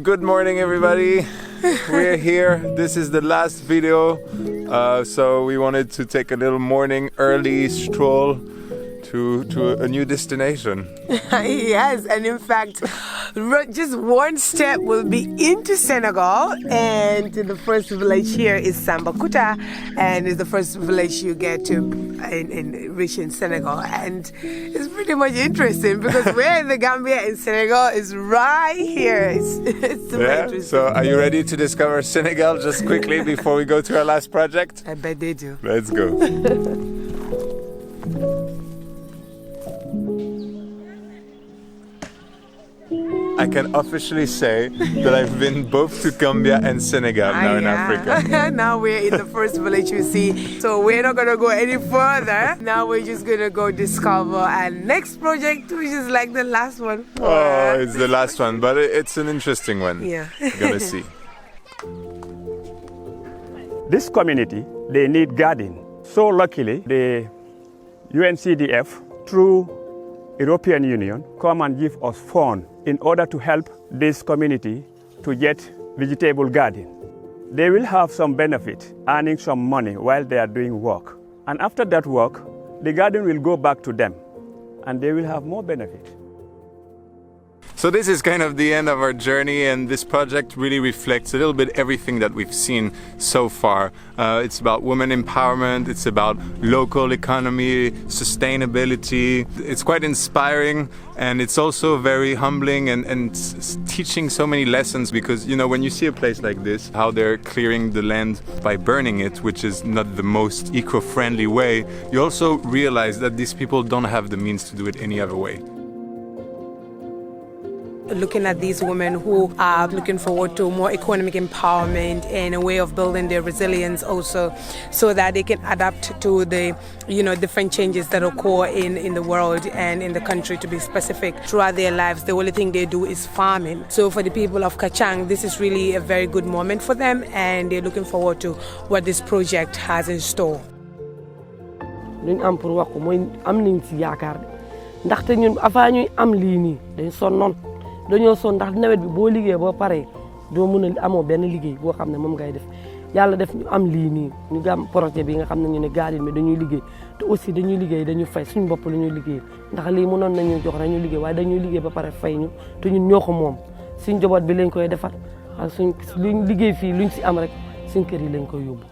Good morning, everybody. We're here. This is the last video, so we wanted to take a little morning early stroll to a new destination. Yes, and in fact, just one step will be into Senegal, and the first village here is Sambakuta, and it's the first village you get to reach in Senegal, and it's pretty much interesting because we're in the Gambia and Senegal is right here. It's interesting. So are you ready to discover Senegal just quickly before we go to our last project? I bet they do. Let's go. I can officially say that I've been both to Gambia and Senegal now in Africa. Now we're in the first village you see, so we're not going to go any further. Now we're just going to go discover our next project, which is like the last one. Oh, it's the last one, but it's an interesting one. Yeah. We're going to see. This community, they need garden. So luckily, the UNCDF, through European Union, come and give us funds in order to help this community to get vegetable garden. They will have some benefit, earning some money while they are doing work. And after that work, the garden will go back to them, and they will have more benefit. So this is kind of the end of our journey, and this project really reflects a little bit everything that we've seen so far. It's about women empowerment, it's about local economy, sustainability. It's quite inspiring, and it's also very humbling and teaching so many lessons, because, you know, when you see a place like this, how they're clearing the land by burning it, which is not the most eco-friendly way, you also realize that these people don't have the means to do it any other way. Looking at these women who are looking forward to more economic empowerment and a way of building their resilience also, so that they can adapt to the, you know, different changes that occur in the world and in the country, to be specific. Throughout their lives, the only thing they do is farming. So for the people of Kachang, this is really a very good moment for them, and they're looking forward to what this project has in store. dañoo son ndax nawet bi boo liggéey boo paree doo mën a amoo benn liggéey boo xam ne moom ngay def yàlla def ñu am lii nii ñu gam projet bi nga xam ne ñu ne garden bi dañuy liggéey te aussi dañuy liggéey dañuy fay suñu bopp la ñuy liggéey ndax lii mënoon nañu jox rek ñu liggéey waaye dañuy liggéey ba pare fay ñu te ñun ñoo ko moom suñ njaboot bi lañ koy defar ak suñ luñ liggéey fii luñ si am rek suñ kër yi lañ koy yóbbu.